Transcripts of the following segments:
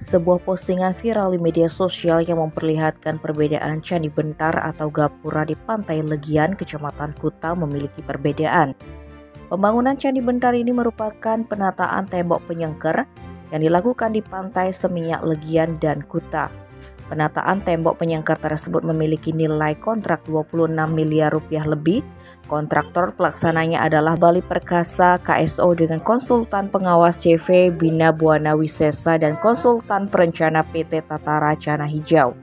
sebuah postingan viral di media sosial yang memperlihatkan perbedaan Candi Bentar atau Gapura di Pantai Legian, Kecamatan Kuta memiliki perbedaan. Pembangunan Candi Bentar ini merupakan penataan tembok penyengker yang dilakukan di Pantai Seminyak Legian dan Kuta. Penataan tembok penyengker tersebut memiliki nilai kontrak 26 miliar rupiah lebih. Kontraktor pelaksananya adalah Bali Perkasa KSO dengan konsultan pengawas CV Bina Buana Wisesa dan konsultan perencana PT Tata Racana Hijau.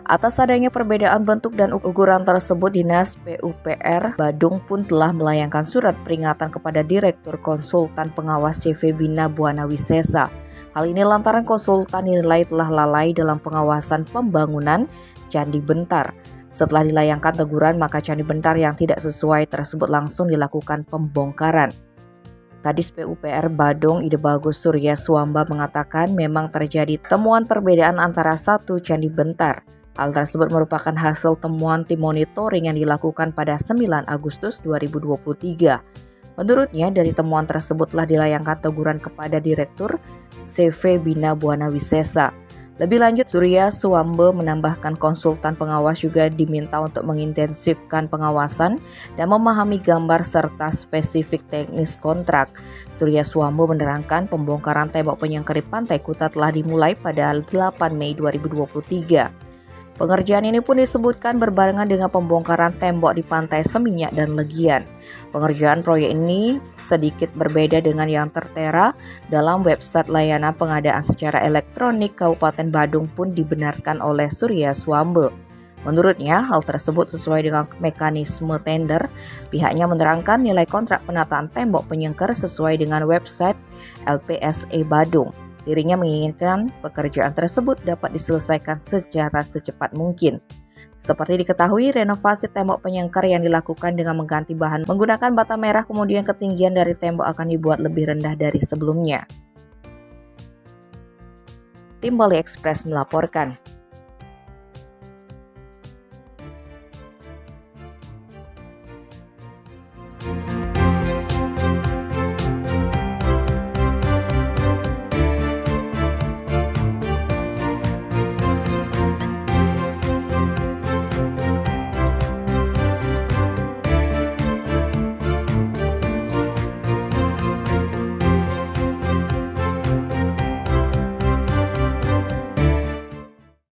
Atas adanya perbedaan bentuk dan ukuran tersebut, Dinas PUPR Badung pun telah melayangkan surat peringatan kepada Direktur Konsultan Pengawas CV Bina Buana Wisesa. Hal ini lantaran konsultan dinilai telah lalai dalam pengawasan pembangunan Candi Bentar. Setelah dilayangkan teguran, maka Candi Bentar yang tidak sesuai tersebut langsung dilakukan pembongkaran. Kadis PUPR Badung Ide Bagus Surya Swamba mengatakan memang terjadi temuan perbedaan antara satu Candi Bentar. Hal tersebut merupakan hasil temuan tim monitoring yang dilakukan pada 9 Agustus 2023. Menurutnya, dari temuan tersebut telah dilayangkan teguran kepada Direktur CV Bina Buana Wisesa. Lebih lanjut, Surya Swamba menambahkan konsultan pengawas juga diminta untuk mengintensifkan pengawasan dan memahami gambar serta spesifik teknis kontrak. Surya Swamba menerangkan pembongkaran tembok penyengker di Pantai Kuta telah dimulai pada 8 Mei 2023. Pengerjaan ini pun disebutkan berbarengan dengan pembongkaran tembok di Pantai Seminyak dan Legian. Pengerjaan proyek ini sedikit berbeda dengan yang tertera dalam website layanan pengadaan secara elektronik Kabupaten Badung pun dibenarkan oleh Surya Swamba. Menurutnya, hal tersebut sesuai dengan mekanisme tender. Pihaknya menerangkan nilai kontrak penataan tembok penyengker sesuai dengan website LPSE Badung. Dirinya menginginkan pekerjaan tersebut dapat diselesaikan secara secepat mungkin. Seperti diketahui, renovasi tembok penyengker yang dilakukan dengan mengganti bahan menggunakan bata merah, kemudian ketinggian dari tembok akan dibuat lebih rendah dari sebelumnya. Tim Bali Express melaporkan.